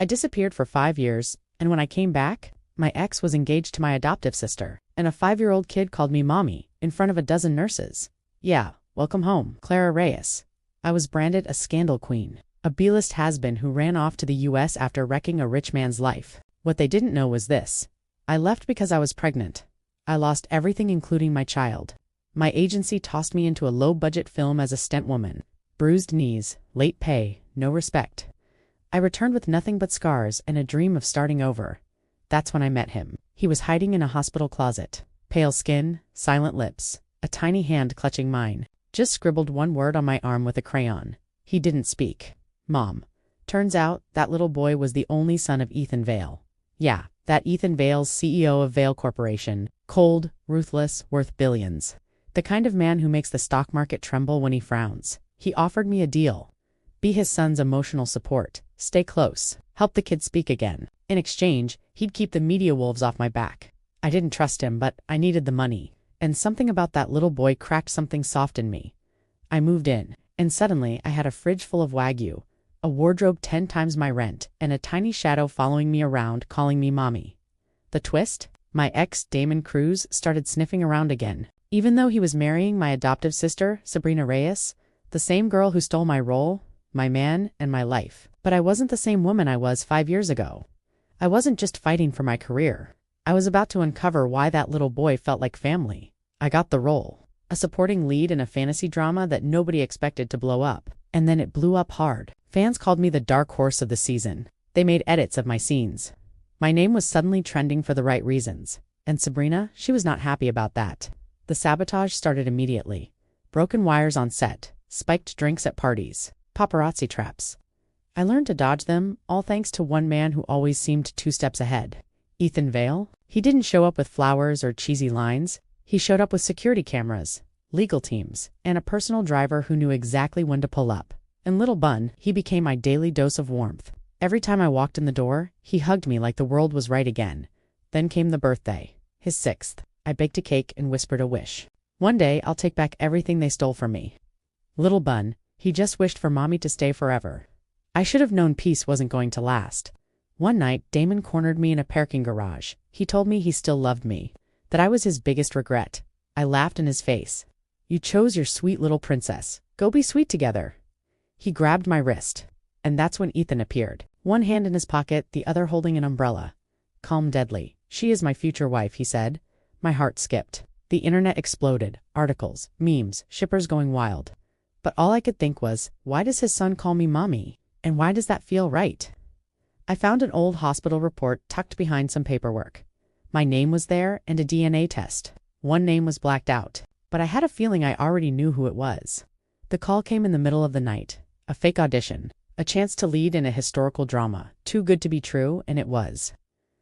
I disappeared for 5 years, and when I came back, my ex was engaged to my adoptive sister, and a 5-year-old kid called me mommy, in front of a dozen nurses. Yeah, welcome home, Clara Reyes. I was branded a scandal queen, a B-list has-been who ran off to the US after wrecking a rich man's life. What they didn't know was this. I left because I was pregnant. I lost everything including my child. My agency tossed me into a low-budget film as a stunt woman. Bruised knees, late pay, no respect. I returned with nothing but scars and a dream of starting over. That's when I met him. He was hiding in a hospital closet. Pale skin, silent lips, a tiny hand clutching mine. Just scribbled one word on my arm with a crayon. He didn't speak. Mom. Turns out, that little boy was the only son of Azureveil. Yeah, that Azureveil's CEO of Veil Corporation. Cold, ruthless, worth billions. The kind of man who makes the stock market tremble when he frowns. He offered me a deal. Be his son's emotional support. Stay close. Help the kid speak again. In exchange, he'd keep the media wolves off my back. I didn't trust him, but I needed the money. And something about that little boy cracked something soft in me. I moved in, and suddenly I had a fridge full of Wagyu, a wardrobe 10 times my rent, and a tiny shadow following me around calling me mommy. The twist? My ex, Damon Cruz, started sniffing around again. Even though he was marrying my adoptive sister, Sabrina Reyes, the same girl who stole my role, my man, and my life. But I wasn't the same woman I was 5 years ago. I wasn't just fighting for my career. I was about to uncover why that little boy felt like family. I got the role. A supporting lead in a fantasy drama that nobody expected to blow up. And then it blew up hard. Fans called me the dark horse of the season. They made edits of my scenes. My name was suddenly trending for the right reasons. And Sabrina, she was not happy about that. The sabotage started immediately. Broken wires on set, spiked drinks at parties, paparazzi traps. I learned to dodge them, all thanks to one man who always seemed 2 steps ahead. Azureveil. He didn't show up with flowers or cheesy lines. He showed up with security cameras, legal teams, and a personal driver who knew exactly when to pull up. And Little Bun, he became my daily dose of warmth. Every time I walked in the door, he hugged me like the world was right again. Then came the birthday, his 6th. I baked a cake and whispered a wish. One day, I'll take back everything they stole from me. Little Bun, he just wished for mommy to stay forever. I should have known peace wasn't going to last. One night, Damon cornered me in a parking garage. He told me he still loved me, that I was his biggest regret. I laughed in his face. You chose your sweet little princess. Go be sweet together. He grabbed my wrist. And that's when Ethan appeared. One hand in his pocket, the other holding an umbrella. Calm, deadly. She is my future wife, he said. My heart skipped. The internet exploded. Articles, memes, shippers going wild. But all I could think was, why does his son call me mommy? And why does that feel right? I found an old hospital report tucked behind some paperwork. My name was there and a DNA test. One name was blacked out, but I had a feeling I already knew who it was. The call came in the middle of the night. A fake audition. A chance to lead in a historical drama. Too good to be true, and it was.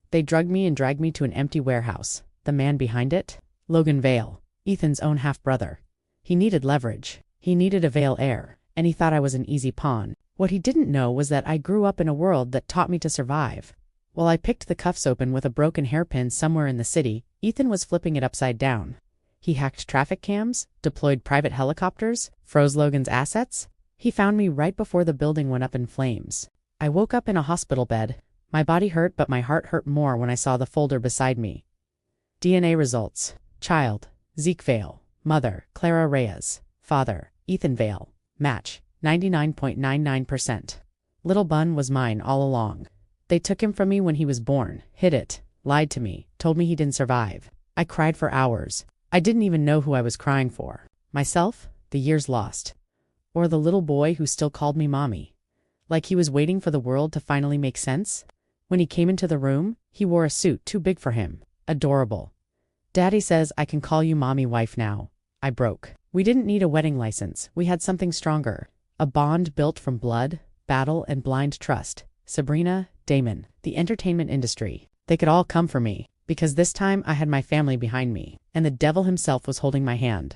They drugged me and dragged me to an empty warehouse. The man behind it? Logan Veil, Ethan's own half-brother. He needed leverage. He needed a Veil heir, and he thought I was an easy pawn. What he didn't know was that I grew up in a world that taught me to survive. While I picked the cuffs open with a broken hairpin somewhere in the city, Ethan was flipping it upside down. He hacked traffic cams, deployed private helicopters, froze Logan's assets. He found me right before the building went up in flames. I woke up in a hospital bed. My body hurt, but my heart hurt more when I saw the folder beside me. DNA results. Child, Azureveil. Mother, Clara Reyes. Father, Azureveil. Match, 99.99%. Little Bun was mine all along. They took him from me when he was born, hid it, lied to me, told me he didn't survive. I cried for hours. I didn't even know who I was crying for. Myself, the years lost. Or the little boy who still called me mommy. Like he was waiting for the world to finally make sense. When he came into the room, he wore a suit too big for him. Adorable. Daddy says I can call you mommy wife now. I broke. We didn't need a wedding license. We had something stronger. A bond built from blood, battle, and blind trust. Sabrina, Damon, the entertainment industry. They could all come for me, because this time I had my family behind me, and the devil himself was holding my hand.